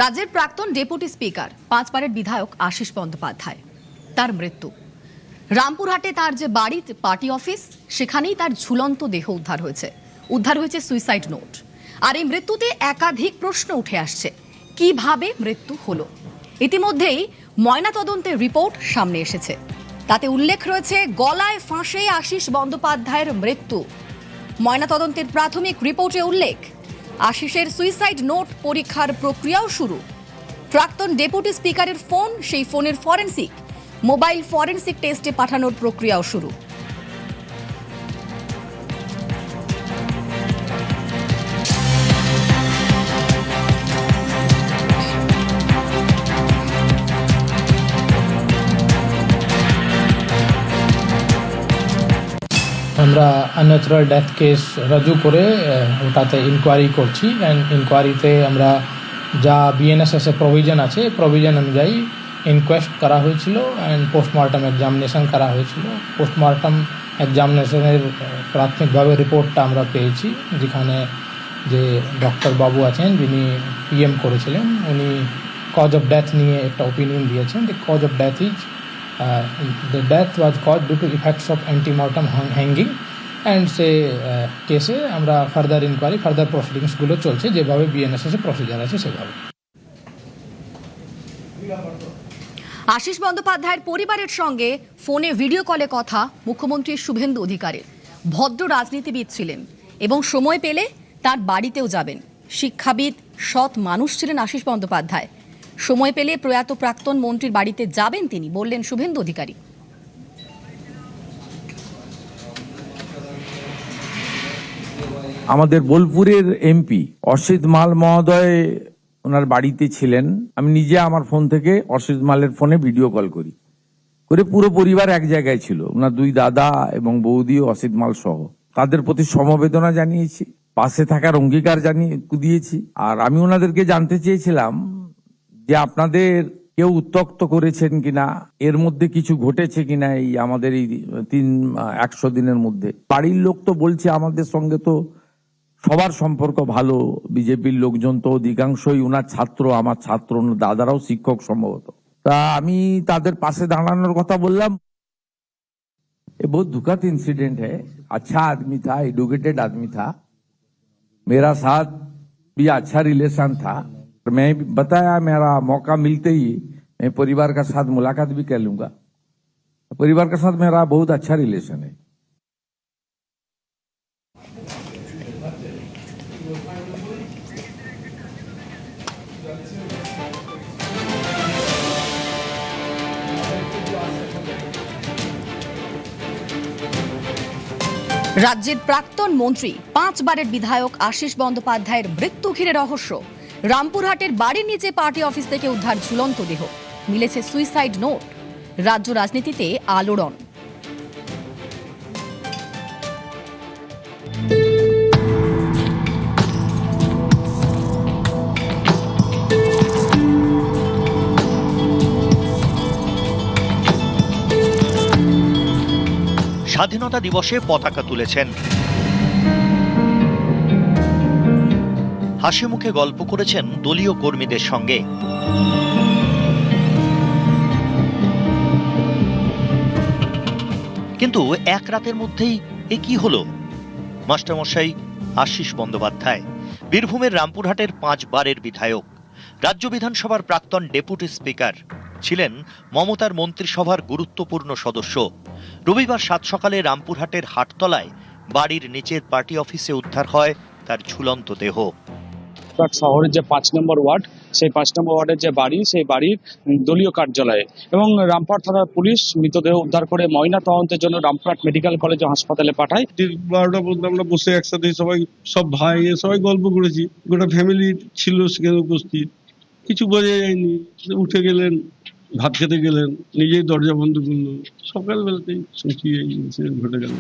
রাজ্যের প্রাক্তন deputy speaker পাঁচবারের বিধায়ক আশিস বন্দ্যোপাধ্যায় তার মৃত্যু। রামপুরহাটে তার যে বাড়ি পার্টি অফিস সেখানেই তার ঝুলন্ত দেহ উদ্ধার হয়েছে সুইসাইড নোট। আর এই মৃত্যুতে একাধিক প্রশ্ন উঠে আসছে, কিভাবে মৃত্যু হলো। ইতিমধ্যেই ময়নাতদন্তের রিপোর্ট সামনে এসেছে, তাতে উল্লেখ রয়েছে গলায় ফাঁসে আশিস বন্দ্যোপাধ্যায়ের মৃত্যু। ময়নাতদন্তের প্রাথমিক রিপোর্টে উল্লেখ, আশিসের সুইসাইড নোট পরীক্ষার প্রক্রিয়াও শুরু। প্রাক্তন ডেপুটি স্পিকারের ফোন, সেই ফোনের ফরেনসিক মোবাইল ফরেনসিক টেস্টে পাঠানোর প্রক্রিয়াও শুরু। আমরা আনন্যাচুরাল ডেথ কেস রুজু করে ওটাতে ইনকোয়ারি করছি। অ্যান্ড ইনকোয়ারিতে আমরা যা বিএনএসএস এর প্রভিশন আছে, প্রভিশন অনুযায়ী ইনকোয়েস্ট করা হয়েছিল অ্যান্ড পোস্টমর্টম এক্সামিনেশন করা হয়েছিল। পোস্টমর্টম এক্সামিনেশনের প্রাথমিকভাবে রিপোর্টটা আমরা পেয়েছি, যেখানে যে ডক্টর বাবু আছেন যিনি পিএম করেছিলেন, উনি কজ অফ ডেথ নিয়ে একটা ওপিনিয়ন দিয়েছেন। The cause of death is the death was caused due to effects of antemortem hanging, and সে কেসে আমরা ফার্দার ইনকোয়ারি, ফার্দার প্রসিডিংসগুলো চলছে, যেভাবে বিএনএসএস এর প্রসিজার আছে সেভাবে। আশিস বন্দ্যোপাধ্যায়ের পরিবারের সঙ্গে ফোনে ভিডিও কলে কথা মুখ্যমন্ত্রী শুভেন্দু অধিকারীর। ভদ্র রাজনীতিবিদ ছিলেন এবং সময় পেলে তার বাড়িতেও যাবেন। শিক্ষাবিদ, সৎ মানুষ ছিলেন আশিস বন্দ্যোপাধ্যায়। সময় পেলে প্রয়াত প্রাক্তন মন্ত্রীর বাড়িতে যাবেন তিনি, বললেন শুভেন্দু অধিকারী। আমাদের বোলপুরের এমপি অসিত মাল মহোদয় ওনার বাড়িতে ছিলেন। আমি নিজে আমার ফোন থেকে অসিত মালের ফোনে ভিডিও কল করি, পুরো পরিবার এক জায়গায় ছিল। ওনার দুই দাদা এবং বৌদি, অসিত মাল সহ। তাদের প্রতি সমবেদনা জানিয়েছি, পাশে থাকার অঙ্গীকার দিয়েছি। আর আমি ওনাদেরকে জানতে চেয়েছিলাম যে আপনাদের কেউ উত্ত্যক্ত করেছেন কিনা, এর মধ্যে কিছু ঘটেছে কিনা এই আমাদের এই 100 দিনের মধ্যে। বাড়ির লোক তো বলছে আমাদের সঙ্গে তো সবার সম্পর্ক ভালো, বিজেপির লোকজন তো অধিকাংশই ওনার ছাত্র, আমার ছাত্র, ওনার দাদারাও শিক্ষক সম্ভবত। তা আমি তাদের পাশে দাঁড়ানোর কথা বললাম। ये बहुत दुखद इंसिडेंट है। अच्छा आदमी था, एडुकेटेड आदमी था, मेरा साथ भी अच्छा रिलेशन था। मैं बताया मेरा मौका मिलते ही मैं परिवार का साथ मुलाकात भी कर लूंगा। परिवार के साथ मेरा बहुत अच्छा रिलेशन है। রাজ্যের প্রাক্তন মন্ত্রী, 5 বারের বিধায়ক আশিস বন্দ্যোপাধ্যায়ের মৃত্যু ঘিরে রহস্য। রামপুরহাটের বাড়ির নিচে পার্টি অফিস থেকে উদ্ধার ঝুলন্ত দেহ, মিলেছে সুইসাইড নোট। রাজ্য রাজনীতিতে আলোড়ন। স্বাধীনতা দিবসে পতাকা তুলেছেন, হাসি মুখে গল্প করেছেন দলীয় কর্মীদের সঙ্গে। কিন্তু এক রাতের মধ্যেই এ কি হলো? মাস্টারমশাই আশিস বন্দ্যোপাধ্যায় বীরভূমের রামপুরহাটের 5 বারের বিধায়ক, রাজ্য বিধানসভার প্রাক্তন ডেপুটি স্পিকার, ছিলেন মমতার মন্ত্রিসভার গুরুত্বপূর্ণ সদস্য। রবিবার 7 সকালে রামপুরহাটের হাটতলায় বাড়ির নিচের পার্টি অফিসে উদ্ধার হয় তার ঝুলন্ত দেহ। শহরের যে 5 নম্বর ওয়ার্ড, সেই 5 নম্বর ওয়ার্ডের যে বাড়ি, সেই বাড়ির দলীয় কার্যালয়ে এবং রামপুরহাট থানার পুলিশ মৃতদেহ উদ্ধার করে ময়না তদন্তের জন্য রামপুরহাট মেডিকেল কলেজ ও হাসপাতালে পাঠায়। 12টা পর্যন্ত আমরা বসে একসাথে সব ভাই সবাই গল্প করেছি। গোটা ফ্যামিলি ছিল সেখানে উপস্থিত। কিছু বোঝা যায়নি। উঠে গেলেন, ভাত খেতে গেলেন, নিজেই দরজা বন্ধ করলেন। সকালবেলাতেই শুনছি এই ইনসিডেন্ট ঘটে গেল।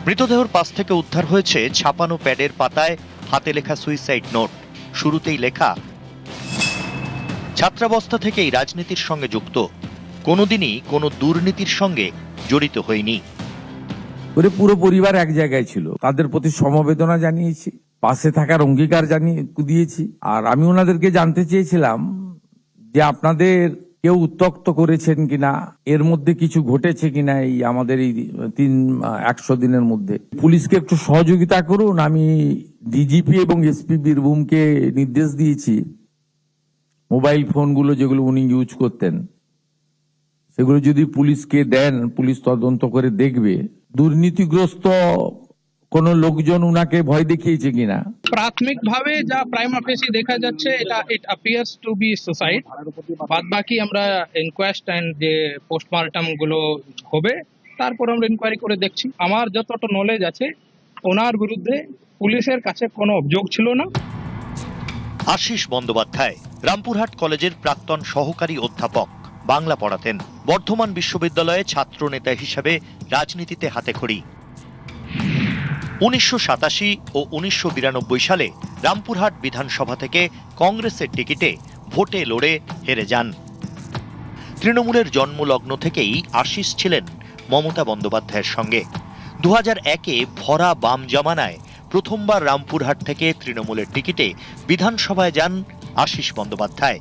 মৃতদেহর পাশ থেকে উদ্ধার হয়েছে ছাপানো প্যাডের পাতায় হাতে লেখা সুইসাইড নোট। শুরুতেই লেখা, ছাত্রাবস্থা থেকেই রাজনীতির সঙ্গে যুক্ত, কোনোদিনই কোনো দুর্নীতির সঙ্গে জড়িত হয়নি। পুরো পরিবার এক জায়গায় ছিল, তাদের প্রতি সমবেদনা জানিয়েছি, পাশে থাকার অঙ্গীকার দিয়েছি। আর আমি ওনাদেরকে জানতে চেয়েছিলাম যে আপনাদের কেউ উত্ত্যক্ত করেছেন কিনা, এর মধ্যে কিছু ঘটেছে কিনা এই আমাদের এই 100 দিনের মধ্যে। পুলিশকে একটু সহযোগিতা করুন। আমি ডিজিপি এবং এসপি বীরভূমকে নির্দেশ দিয়েছি মোবাইল ফোনগুলো যেগুলো উনি ইউজ করতেন সেগুলো যদি পুলিশকে দেন, পুলিশ তদন্ত করে দেখবে দুর্নীতিগ্রস্ত কোন লোকজন উনাকে ভয় দেখিয়েছে কিনা। প্রাথমিকভাবে যা প্রাইমা ফেসি দেখা যাচ্ছে, এটা it appears to be suicide. বাদ বাকি আমরা ইনকোয়েস্ট এন্ড যে পোস্টমর্টম গুলো হবে তারপর আমরা ইনকোয়ারি করে দেখছি। আমার যতটা নলেজ আছে ওনার বিরুদ্ধে পুলিশের কাছে কোনো অভিযোগ ছিল না। আশিস বন্দ্যোপাধ্যায় রামপুরহাট কলেজের প্রাক্তন সহকারী অধ্যাপক, বাংলা পড়াতেন। বর্ধমান বিশ্ববিদ্যালয়ে ছাত্র নেতা হিসেবে রাজনীতিতে হাতেখড়ি। 1987 ও 1992 সালে রামপুরহাট বিধানসভা থেকে কংগ্রেসের টিকিটে ভোটে লড়ে হেরে যান। তৃণমূলের জন্মলগ্ন থেকেই আশিস ছিলেন মমতা বন্দ্যোপাধ্যায়ের সঙ্গে। 2001-এ ভরা বাম জামানায় প্রথমবার রামপুরহাট থেকে তৃণমূলের টিকিটে বিধানসভায় যান আশিস বন্দ্যোপাধ্যায়।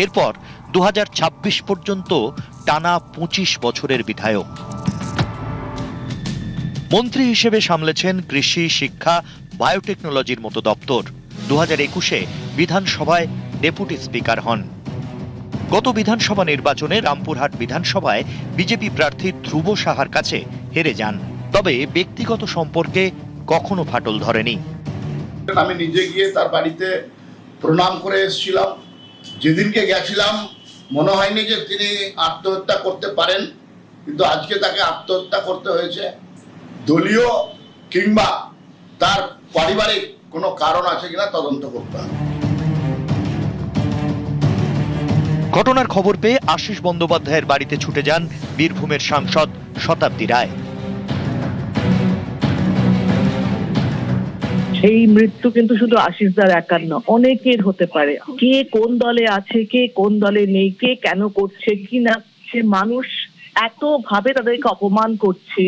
এরপর 2026 পর্যন্ত টানা 25 বছরের বিধায়ক। মন্ত্রী হিসেবে সামলেছেন কৃষি, শিক্ষা, বায়োটেকনোলজির মতো দপ্তর। 2021-এ বিধানসভায় ডেপুটি স্পিকার হন। গত বিধানসভা নির্বাচনে রামপুরহাট বিধানসভায় বিজেপি প্রার্থী ধ্রুব সাহার কাছে হেরে যান। তবে ব্যক্তিগত সম্পর্কে কখনো ফাটল ধরেনি। আমি নিজে গিয়ে তার বাড়িতে প্রণাম করে এসেছিলাম। যেদিনকে গেছিলাম মনে হয়নি যে তিনি আত্মহত্যা করতে পারেন, কিন্তু আজকে তাকে আত্মহত্যা করতে হয়েছে। দলীয় কিংবা তার পারিবারিক কোনো কারণ আছে কিনা তদন্ত করতে হবে। ঘটনার খবর পেয়ে আশিস বন্দ্যোপাধ্যায়ের বাড়িতে ছুটে যান বীরভূমের সাংসদ শতাব্দী রায়। এই মৃত্যু কিন্তু শুধু আশিসদার একার নয়, অনেকের হতে পারে। কে কোন দলে আছে, কে কোন দলে নেই, কে কেন করছে কি না, সে মানুষ এত ভাবে তাদেরকে অপমান করছে,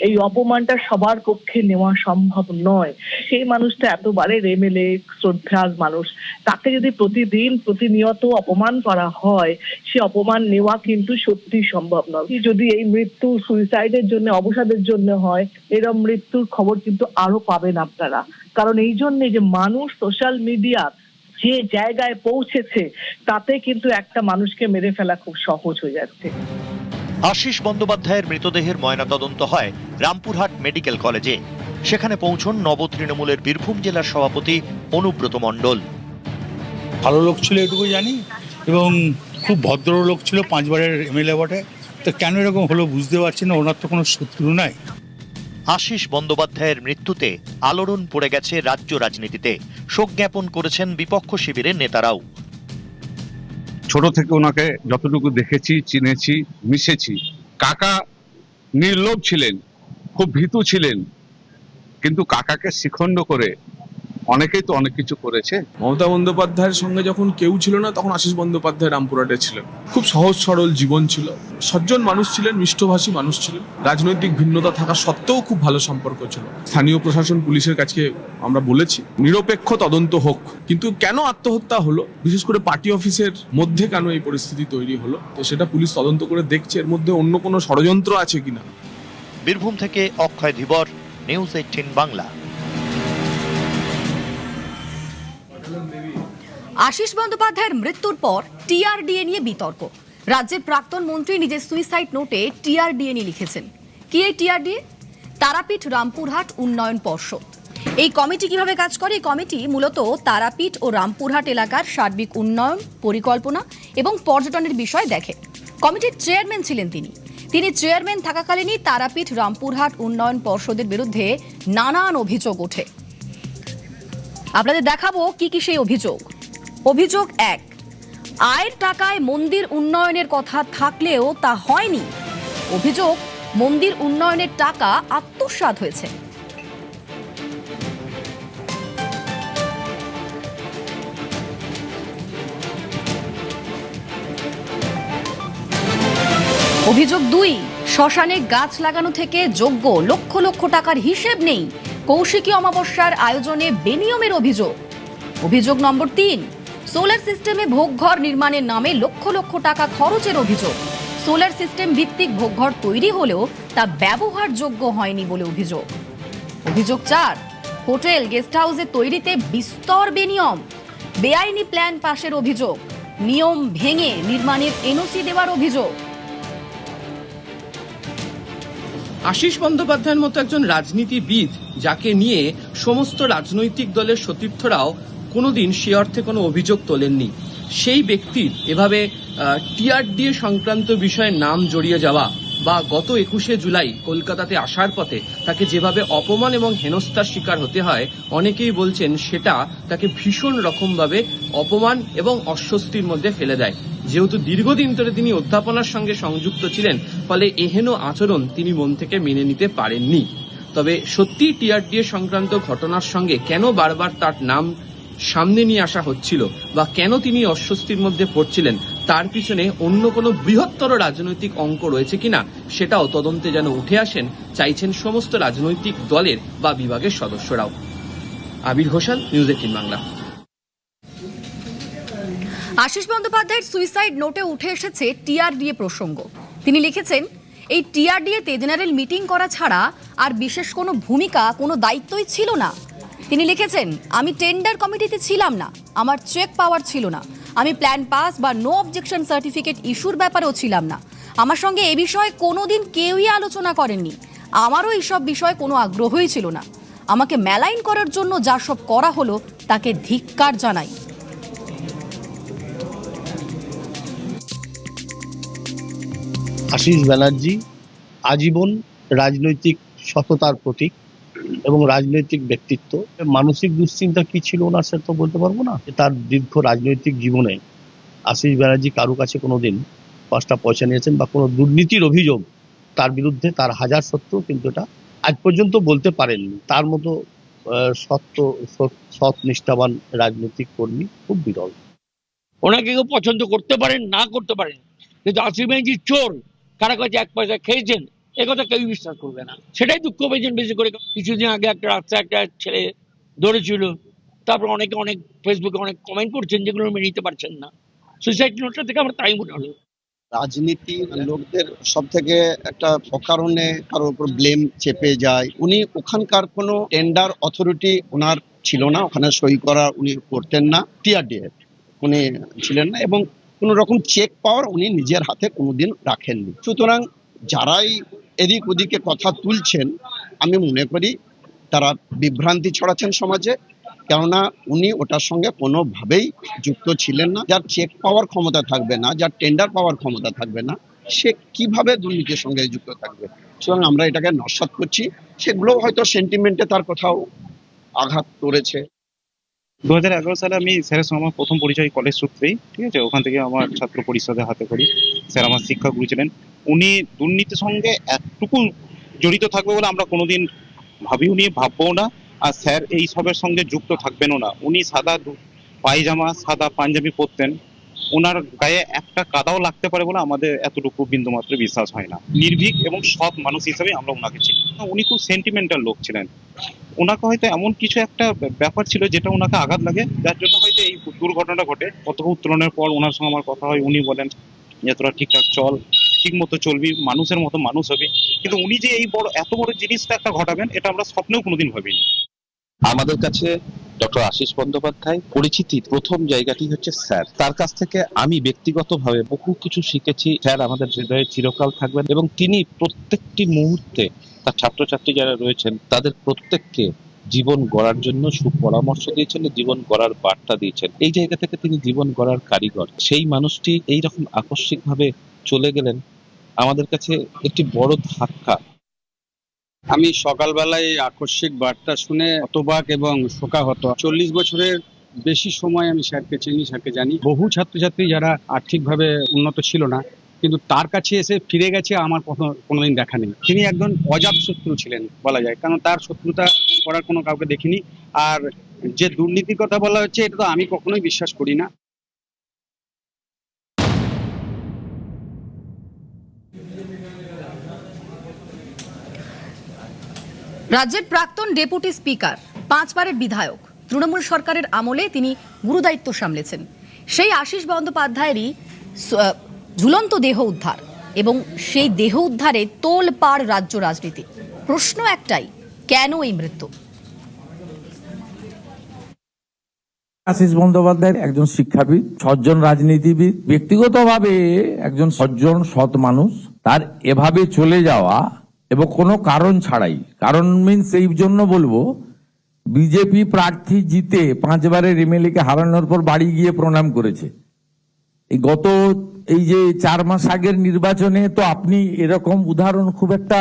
এই অপমানটা সবার পক্ষে নেওয়া সম্ভব নয়। সেই মানুষটা এতবারের এমএলএ, শ্রদ্ধার মানুষ, তাকে যদি প্রতিদিন প্রতিনিয়ত অপমান করা হয়, সে অপমান নেওয়া কিন্তু সত্যি সম্ভব নয়। যদি এই মৃত্যু সুইসাইডের জন্য, অবসাদের জন্য হয়, এরকম মৃত্যুর খবর কিন্তু আরো পাবেন আপনারা। কারণ এই জন্যে যে মানুষ সোশ্যাল মিডিয়া যে জায়গায় পৌঁছেছে, তাতে কিন্তু একটা মানুষকে মেরে ফেলা খুব সহজ হয়ে যাচ্ছে। আশিস বন্দ্যোপাধ্যায়ের মৃতদেহের ময়নাতদন্ত হয় রামপুরহাট মেডিকেল কলেজে। সেখানে পৌঁছন নব তৃণমূলের বীরভূম জেলার সভাপতি অনুব্রত মণ্ডল। ভালো লোক ছিল এটুকু জানি, এবং খুব ভদ্র লোক ছিল, 5 বারের এমএলএ বটে। তো কেন এরকম হলো বুঝতে পারছি না। ওনার তো কোনো শত্রু নাই। আশিস বন্দ্যোপাধ্যায়ের মৃত্যুতে আলোড়ন পড়ে গেছে রাজ্য রাজনীতিতে। শোক জ্ঞাপন করেছেন বিপক্ষ শিবিরের নেতারাও। ছোট থেকে ওনাকে যতটুকু দেখেছি, চিনেছি, মিশেছি, কাকা নির্লোভ ছিলেন, খুব ভীতু ছিলেন, কিন্তু কাকাকে শিখণ্ড করে অনেকেই তো অনেক কিছু করেছে। মমতা বন্দ্যোপাধ্যায়ের সঙ্গে যখন কেউ ছিল না, তখন আশিস বন্দ্যোপাধ্যায় রামপুরহাটে ছিলেন। খুব সহজ সরল জীবন ছিল, সজ্জন মানুষ ছিলেন, মিষ্টভাষী মানুষ ছিলেন। রাজনৈতিক ভিন্নতা থাকা সত্ত্বেও খুব ভালো সম্পর্ক ছিল। স্থানীয় প্রশাসন, পুলিশের কাছে আমরা বলেছি নিরপেক্ষ তদন্ত হোক, কিন্তু কেন আত্মহত্যা হলো, বিশেষ করে পার্টি অফিসের মধ্যে কেন এই পরিস্থিতি তৈরি হলো, তো সেটা পুলিশ তদন্ত করে দেখছে। এর মধ্যে অন্য কোনো ষড়যন্ত্র আছে কিনা। বীরভূম থেকে অক্ষয় ধীবর, নিউজ 18 বাংলা। আশিস বন্দ্যোপাধ্যায়ের মৃত্যুর পর টিআরডিএ নিয়ে বিতর্ক। রাজ্যের প্রাক্তন মন্ত্রী নিজের সুইসাইড নোটে টিআরডিএ নিয়ে লিখেছেন। কি এই টিআরডিএ? তারাপীঠ রামপুরহাট উন্নয়ন পর্ষদ। এই কমিটি কিভাবে কাজ করে? এই কমিটি মূলত তারাপীঠ ও রামপুরহাট এলাকার সার্বিক উন্নয়ন, পরিকল্পনা এবং পর্যটনের বিষয় দেখে। কমিটির চেয়ারম্যান ছিলেন তিনি চেয়ারম্যান থাকাকালীনই তারাপীঠ রামপুরহাট উন্নয়ন পর্ষদের বিরুদ্ধে নানান অভিযোগ ওঠে। আপনাদের দেখাবো কি কি সেই অভিযোগ। অভিযোগ 1, আয়ের টাকায় মন্দির উন্নয়নের কথা থাকলেও তা হয়নি। অভিযোগ, মন্দির উন্নয়নের টাকা আত্মসাৎ হয়েছে। অভিযোগ 2, শ্মশানে গাছ লাগানো থেকে যোগ্য লক্ষ লক্ষ টাকার হিসেব নেই। কৌশিকী অমাবস্যার আয়োজনে বেনিয়মের অভিযোগ। অভিযোগ নম্বর 3, সোলার সিস্টেমে ভোগঘর নির্মাণের নামে লক্ষ লক্ষ টাকা খরচের অভিযোগ। সোলার সিস্টেম ভিত্তিক ভোগঘর তৈরি হলেও তা ব্যবহারযোগ্য হয়নি বলে অভিযোগ। অভিযোগ 4, হোটেল গেস্ট হাউসে তৈরিতে বিস্তর বেনিয়ম। বেআইনি প্ল্যান পাশের অভিযোগ। নিয়ম ভেঙে নির্মাণের এনওসি দেওয়ার অভিযোগ। আশিস বন্দ্যোপাধ্যায়ের মতো একজন রাজনীতিবিদ, যাকে নিয়ে সমস্ত রাজনৈতিক দলের সতীর্থরাও কোনোদিন সে অর্থে কোনো অভিযোগ তোলেননি, সেই ব্যক্তির এভাবে টিআরডিএ সংক্রান্ত বিষয়ে নাম জড়িয়ে যাওয়া বা গত 21শে জুলাই কলকাতাতে আসার পথে তাকে যেভাবে অপমান এবং হেনস্থার শিকার হতে হয়, অনেকেই বলছেন সেটা তাকে ভীষণ রকমভাবে অপমান এবং অস্বস্তির মধ্যে ফেলে দেয়। যেহেতু দীর্ঘদিন ধরে তিনি অধ্যাপনার সঙ্গে সংযুক্ত ছিলেন, ফলে এহেন আচরণ তিনি মন থেকে মেনে নিতে পারেননি। তবে সত্যি টিআরডিএ সংক্রান্ত ঘটনার সঙ্গে কেন বারবার তার নাম সামনে নিয়ে আসা হচ্ছিল বা কেন তিনি অস্বস্তির মধ্যে পড়ছিলেন, তার পিছনে অন্য কোনো বৃহত্তর রাজনৈতিক অঙ্ক রয়েছে কিনা সেটাও তদন্তে যেন উঠে আসেন চাইছেন সমস্ত রাজনৈতিক দলের বা বিভাগের সদস্যরাও। আবির ঘোষাল, নিউজ 18 বাংলা। আশিস বন্দ্যোপাধ্যায়ের সুইসাইড নোটে উঠে এসেছে টিআরডিএ প্রসঙ্গ। তিনি লিখেছেন, এই টিআরডিএতে জেনারেল মিটিং করা ছাড়া আর বিশেষ কোনো ভূমিকা, কোনো দায়িত্বই ছিল না। তিনি লিখেছেন, আমি টেন্ডার কমিটিতে ছিলাম না, আমার চেক পাওয়ার ছিল না, আমি প্ল্যান পাস বা নো অবজেকশন সার্টিফিকেট ইস্যুর ব্যাপারেও ছিলাম না, আমার সঙ্গে এ বিষয়ে কোনোদিন কেউই আলোচনা করেননি, আমারও এইসব বিষয়ে কোনো আগ্রহই ছিল না। আমাকে মেলাইন করার জন্য যা সব করা হলো তাকে ধিক্কার জানাই। আশিস ব্যানার্জি আজীবন রাজনৈতিক সততার প্রতীক এবং রাজনৈতিক ব্যক্তিত্ব। মানসিক দুশ্চিন্তা কি ছিল ওনার, সেটা তো বলতে পারবো না। তার দীর্ঘ রাজনৈতিক জীবনে আশিস ব্যানার্জি কারো কাছে কোনোদিন 5টা পয়সা নিয়েছেন বা কোনো দুর্নীতির অভিযোগ তার বিরুদ্ধে তার হাজার সত্ত্বেও কিন্তু এটা আজ পর্যন্ত বলতে পারেননি। তার মতো সৎ নিষ্ঠাবান রাজনৈতিক কর্মী খুব বিরল। ওনাকে কেউ পছন্দ করতে পারেন, না করতে পারেন, কিন্তু আশিস ব্যানার্জি চোর, কারা কাছে 1 পয়সা খেয়েছেন একথা কেউ বিশ্বাস করবে না। সেটাই দুঃখ পেয়েছেন বেশি করে। কিছুদিন আগে একটা রাস্তায় একটা ছেলে ধরেছিল, তারপর অনেকে অনেক ফেসবুকে অনেক কমেন্ট করছেন যেগুলো মেনে নিতে পারছেন না। সুইসাইড নোটটা থেকে আমার তাই মনে হলো। রাজনীতি লোকদের সব থেকে একটা অকারণে কারোর উপর ব্লেম চেপে যায়। উনি ওখানকার কোনো টেন্ডার অথরিটি ওনার ছিল না, ওখানে সই করা উনি করতেন না, টিআরডিএ উনি ছিলেন না, এবং কোনো রকম চেক পাওয়ার উনি নিজের হাতে কোনোদিন রাখেননি। সুতরাং যারাই এদিক ওদিকে কথা তুলছেন, আমি মনে করি তারা বিভ্রান্তি ছড়াচ্ছেন সমাজে, কেননা উনি ওটার সঙ্গে কোনোভাবেই যুক্ত ছিলেন না। যার চেক পাওয়ার ক্ষমতা থাকবে না, যার টেন্ডার পাওয়ার ক্ষমতা থাকবে না, সে কিভাবে দুর্নীতির সঙ্গে যুক্ত থাকবে? সুতরাং আমরা এটাকে নস্যাৎ করছি। সেগুলো হয়তো সেন্টিমেন্টে তার কোথাও আঘাত করেছে। 2011 সালে আমি স্যারের সঙ্গে আমার প্রথম পরিচয় কলেজ সূত্রেই, ঠিক আছে, ওখান থেকে আমার ছাত্র পরিষদে হাতে করি। স্যার আমার শিক্ষাগুরু ছিলেন। উনি দুর্নীতির সঙ্গে এতটুকু জড়িত থাকবে বলে আমরা কোনোদিন ভাবিও নি, ভাববও না। আর স্যার এই সবের সঙ্গে যুক্ত থাকবেনও না। উনি সাদা পায়জামা, সাদা পাঞ্জাবি পরতেন, ওনার গায়ে একটা কাদাও লাগতে পারে বলে আমাদের এতটুকু বিন্দুমাত্র বিশ্বাস হয় না। নির্ভীক এবং সৎ মানুষ হিসেবে আমরা ওনাকে চিনি। উনি খুব সেন্টিমেন্টাল লোক ছিলেন। ওনাকে হয়তো এমন কিছু একটা ব্যাপার ছিল যেটা ওনাকে আঘাত লাগে, যার জন্য হয়তো এই দুর্ঘটনাটা ঘটে। কত উত্তরণের পর ওনার সঙ্গে আমার কথা হয়, উনি বলেন যে তোরা ঠিকঠাক চল, ঠিক মতো চলবি, মানুষের মতো মানুষ হবি। কিন্তু উনি যে এই এত বড় জিনিসটা একটা ঘটাবেন, এটা আমরা স্বপ্নেও কোনোদিন ভাবিনি। আমাদের কাছে ডক্টর আশিস বন্দ্যোপাধ্যায় পরিচিতির প্রথম জায়গাটি হচ্ছে স্যার। তার কাছ থেকে আমি ব্যক্তিগতভাবে বহু কিছু শিখেছি। স্যার আমাদের হৃদয়ে চিরকাল থাকবেন এবং তিনি প্রত্যেকটি মুহূর্তে তার ছাত্রছাত্রী যারা রয়েছেন তাদের প্রত্যেককে জীবন গড়ার জন্য সুপরামর্শ দিয়েছেন, জীবন গড়ার বার্তা দিয়েছেন। এই জায়গা থেকে তিনি জীবন গড়ার কারিগর। সেই মানুষটি এইরকম আকস্মিকভাবে চলে গেলেন আমাদের কাছে একটি বড় ধাক্কা। আমি সকালবেলায় আকস্মিক বার্তা শুনে হতবাক এবং শোকাহত। 40 বছরের বেশি সময় আমি স্যারকে চিনি, স্যারকে জানি। বহু ছাত্রছাত্রী যারা আর্থিকভাবে উন্নত ছিল না, কিন্তু তার কাছে এসে ফিরে গেছে আমার কোনোদিন দেখা নেই। তিনি একজন অজাত শত্রু ছিলেন বলা যায়, কারণ তার শত্রুতা করার কোনো কাউকে দেখিনি। আর যে দুর্নীতির কথা বলা হচ্ছে, এটা তো আমি কখনোই বিশ্বাস করি না। রাজ্যের প্রাক্তন ডেপুটি স্পিকার, 5 বারের বিধায়ক, তৃণমূল সরকারের আমলে তিনি গুরুদায়িত্ব সামলেছেন। সেই আশিস বন্দ্যোপাধ্যায়েরই ঝুলন্ত দেহ উদ্ধার এবং সেই দেহ উদ্ধারে তোলপাড় রাজ্য রাজনীতি। প্রশ্ন একটাই, কেন এই মৃত্যু? আশিস বন্দ্যোপাধ্যায় একজন শিক্ষাবিদ, সজ্জন রাজনীতিবিদ, ব্যক্তিগতভাবে একজন সজ্জন সৎ মানুষ। তার এভাবে চলে যাওয়া এবং কোনো কারণ ছাড়াই, কারণ মিনস এই জন্য বলবো, বিজেপি প্রার্থী জিতে 5 বারের এমএলএ কে হারানোর পর বাড়ি গিয়ে প্রণাম করেছে। এই যে 4 মাস আগের নির্বাচনে তো আপনি এরকম উদাহরণ খুব একটা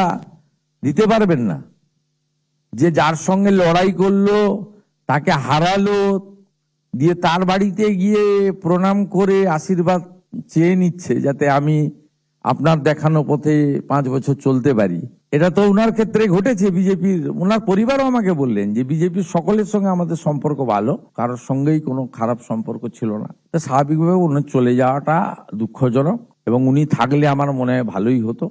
দিতে পারবেন না, যে যার সঙ্গে লড়াই করলো তাকে হারালো, দিয়ে তার বাড়িতে গিয়ে প্রণাম করে আশীর্বাদ চেয়ে নিচ্ছে যাতে আমি আপনার দেখানো পথে 5 বছর চলতে পারি। এটা তো ওনার ক্ষেত্রে ঘটেছে। বিজেপির ওনার পরিবারও আমাকে বললেন যে বিজেপির সকলের সঙ্গে আমাদের সম্পর্ক ভালো, কারোর সঙ্গেই কোনো খারাপ সম্পর্ক ছিল না। তো স্বাভাবিকভাবে ওনার চলে যাওয়াটা দুঃখজনক, এবং উনি থাকলে আমার মনে হয় ভালোই হতো।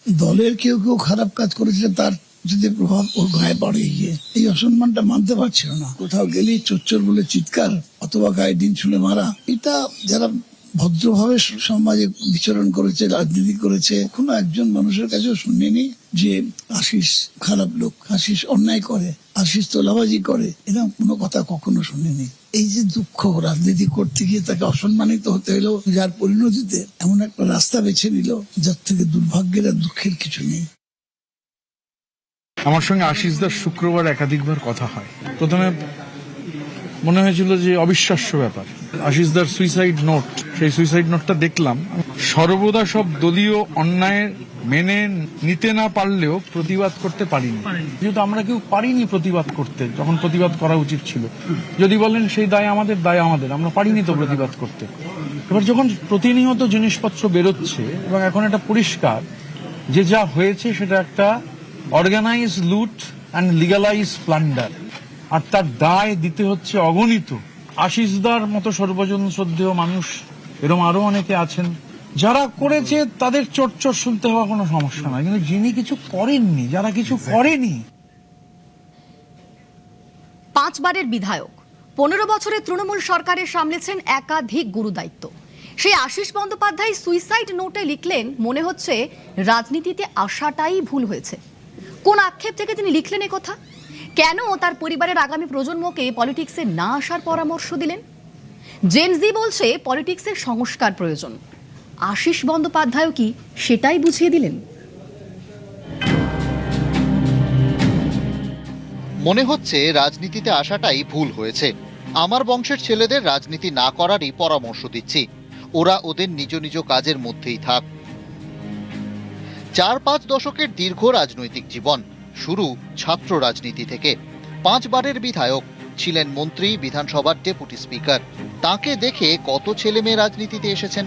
দলের কেউ কেউ খারাপ কাজ করেছে, তার যদি প্রভাব ওর গায়ে পড়ে গিয়ে এই অসম্মানটা মানতে পারছিল না। কোথাও গেলেই চোর বলে চিৎকার অথবা গায়ে ডিম ছুঁড়ে মারা। এটা যারা ভদ্রভাবে সমাজে বিচরণ করেছে, রাজনীতি করেছে, কোনো একজন মানুষের কাছেও শুনিনি যে আশিস খারাপ লোক, আশিস অন্যায় করে, আশিস তোলাবাজি করে, এরকম কোনো কথা কখনো শুনিনি। এই যে দুঃখ, রাজনীতি করতে গিয়ে তাকে অসম্মানিত হতে হলো, যার পরিণতিতে এমন একটা রাস্তা বেছে নিল যার থেকে দুর্ভাগ্যের আর দুঃখের কিছু নেই। আমার সঙ্গে আশিস দার শুক্রবার একাধিকবার কথা হয়। প্রথমে মনে হয়েছিল যে অবিশ্বাস্য ব্যাপার, আশিস দার সুইসাইড নোট, সেই সুইসাইড নোটটা দেখলাম। সর্বদা সব দলীয় অন্যায় মেনে নিতে না পারলেও প্রতিবাদ করতে পারিনি, যেহেতু আমরা কেউ পারিনি প্রতিবাদ করতে যখন প্রতিবাদ করা উচিত ছিল। যদি বলেন সেই দায় আমাদের, আমরা পারিনি তো প্রতিবাদ করতে। এবার যখন প্রতিনিয়ত জিনিসপত্র বেরোচ্ছে এবং এখন এটা পরিষ্কার যে যা হয়েছে সেটা একটা অর্গানাইজ লুট অ্যান্ড লিগালাইজ প্লান্ডার, আর তার দায় দিতে হচ্ছে অগণিত। আশিসদার মতো সর্বজন শ্রদ্ধেয় মানুষ এরকম আরো অনেকে আছেন যারা করেছে, তাদের চোট শুনতে হওয়া কোনো সমস্যা নয়, কিন্তু যিনি কিছু করেননি, যারা কিছু করেনি। 5 বারের বিধায়ক, 15 বছরে তৃণমূল সরকারের সামলেছেন একাধিক গুরুদায়িত্ব। সেই আশিস বন্দ্যোপাধ্যায় সুইসাইড নোটে লিখলেন, মনে হচ্ছে রাজনীতিতে আসাটাই ভুল হয়েছে। কোন আক্ষেপ থেকে তিনি লিখলেন এ কথা? কেন তার পরিবারের আগামী প্রজন্মকে পলিটিক্সে না আসার পরামর্শ দিলেন? জেনজি বলছে পলিটিক্সের সংস্কার প্রয়োজন। আশিস বন্দ্যোপাধ্যায় কি সেটাই বুঝিয়ে দিলেন? মনে হচ্ছে রাজনীতিতে আসাটাই ভুল হয়েছে। আমার বংশের ছেলেদের রাজনীতি না করারই পরামর্শ দিচ্ছি, ওরা ওদের নিজ নিজ কাজের মধ্যেই থাক। 4-5 দশকের দীর্ঘ রাজনৈতিক জীবন, শুরু ছাত্র রাজনীতি থেকে। 5 বারের বিধায়ক, ছিলেন মন্ত্রী, বিধানসভার ডেপুটি স্পিকার। তাকে দেখে কত ছেলে মেয়ে রাজনীতিতে এসেছেন।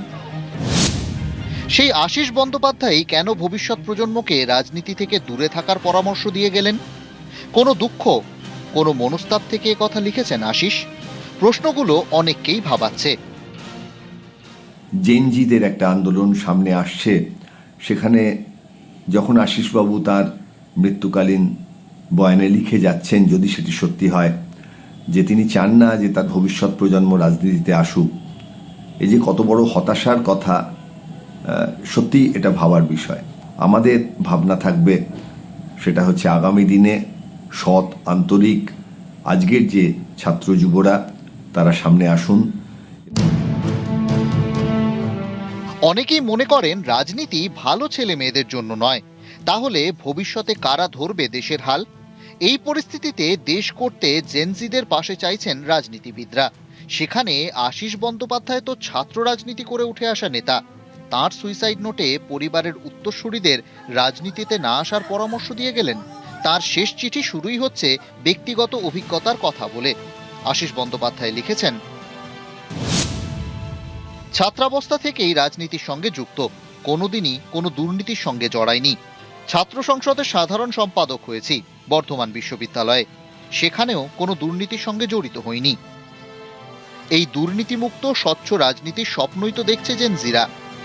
সেই আশিস বন্দ্যোপাধ্যায় কেন ভবিষ্যৎ প্রজন্মকে রাজনীতি থেকে দূরে থাকার পরামর্শ দিয়ে গেলেন? কোনো দুঃখ, কোনো মনস্তাপ থেকে কথা লিখেছেন আশিস? প্রশ্নগুলো অনেককেই ভাবাচ্ছে। জেনজিদের একটা আন্দোলন সামনে আসছে, সেখানে যখন আশিসবাবু তার মৃত্যুকালীন বয়ানে লিখে যাচ্ছেন, যদি সেটি সত্যি হয় যে তিনি চান না যে তার ভবিষ্যৎ প্রজন্ম রাজনীতিতে আসুক, এই যে কত বড় হতাশার কথা, সত্যি এটা ভাবার বিষয়। আমাদের ভাবনা থাকবে সেটা হচ্ছে আগামী দিনে সৎ, আন্তরিক আজকের যে ছাত্র যুবরা তারা সামনে আসুন। অনেকেই মনে করেন রাজনীতি ভালো ছেলে মেয়েদের জন্য নয়, তাহলে ভবিষ্যতে কারা ধরবে দেশের হাল? এই পরিস্থিতিতে দেশ করতে জেনজিদের পাশে চাইছেন রাজনীতিবিদরা। সেখানে আশিস বন্দ্যোপাধ্যায় তো ছাত্র রাজনীতি করে উঠে আসা নেতা। তাঁর সুইসাইড নোটে পরিবারের উত্তরসূরিদের রাজনীতিতে না আসার পরামর্শ দিয়ে গেলেন। তার শেষ চিঠি শুরুই হচ্ছে ব্যক্তিগত অভিজ্ঞতার কথা বলে। আশিস বন্দ্যোপাধ্যায় লিখেছেন, ছাত্রাবস্থা থেকেই রাজনীতির সঙ্গে যুক্ত, কোনোদিনই কোনো দুর্নীতির সঙ্গে জড়ায়নি। ছাত্র সংসদের সাধারণ সম্পাদক হয়েছি বর্ধমান বিশ্ববিদ্যালয়ে, সেখানেও কোনো দুর্নীতির সঙ্গে জড়িত হইনি। এই দুর্নীতিমুক্ত স্বচ্ছ রাজনীতির স্বপ্নই তো দেখছে জেনজিরা।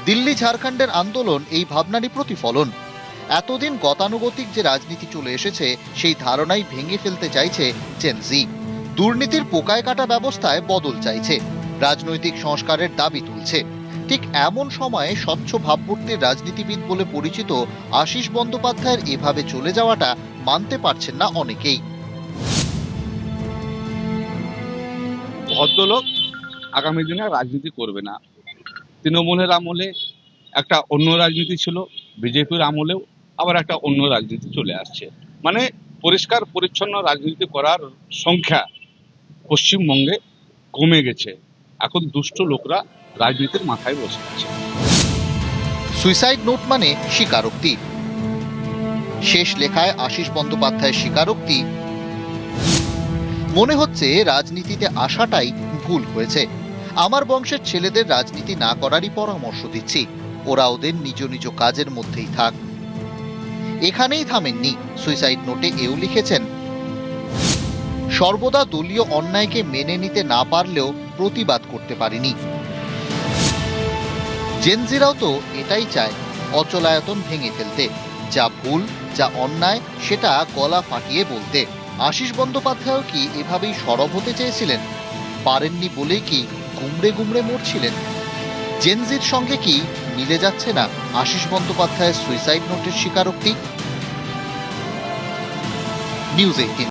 দিল্লি ঝাড়খণ্ডের আন্দোলন এই ভাবনারই প্রতিফলন। এতদিন গতানুগতিক যে রাজনীতি চলে এসেছে সেই ধারণাই ভেঙে ফেলতে চাইছে জেনজি। দুর্নীতির পোকায় কাটা ব্যবস্থায় বদল চাইছে, রাজনৈতিক সংস্কারের দাবি তুলছে। ঠিক এমন সময়ে স্বচ্ছ ভাবমূর্তির রাজনীতিবিদ বলে পরিচিত আশিস বন্দ্যোপাধ্যায়ের এভাবে চলে যাওয়াটা মানতে পারছেন না অনেকেই। ভদ্রলোক আগামী দিনে রাজনীতি করবে না। তৃণমূলের আমলে একটা অন্য রাজনীতি ছিল, বিজেপির আমলেও আবার একটা অন্য রাজনীতি চলে আসছে। মানে পরিষ্কার পরিচ্ছন্ন রাজনীতি করার সংখ্যা পশ্চিমবঙ্গে কমে গেছে। এখন দুষ্ট লোকরা রাজনীতির মাথায় বসে আছে। সুইসাইড নোট মানে স্বীকারোক্তি। শেষ লেখায় আশিস বন্দ্যোপাধ্যায়ের স্বীকারোক্তি, মনে হচ্ছে রাজনীতিতে আসাটাই ভুল হয়েছে। আমার বংশের ছেলেদের রাজনীতি না করারই পরামর্শ দিচ্ছি, ওরা ওদের নিজ নিজ কাজের মধ্যেই থাক। এখানেই থামেননি, সুইসাইড নোটে এও লিখেছেন, সর্বদা দলীয় অন্যায়কে মেনে নিতে না পারলেও প্রতিবাদ করতে পারিনি। জেনজিরাও তো এটাই চায়, অচলায়তন ভেঙে ফেলতে, যা ভুল যা অন্যায় সেটা গলা ফাটিয়ে বলতে। আশিস বন্দ্যোপাধ্যায় কি এভাবেই সরব হতে চেয়েছিলেন? পারেননি বলেই কি গুমড়ে গুমড়ে মরছিলেন? জেনজির সঙ্গে কি মিলে যাচ্ছে না আশিস বন্দ্যোপাধ্যায়ের সুইসাইড নোটের স্বীকারোক্তি? নিউজ 18।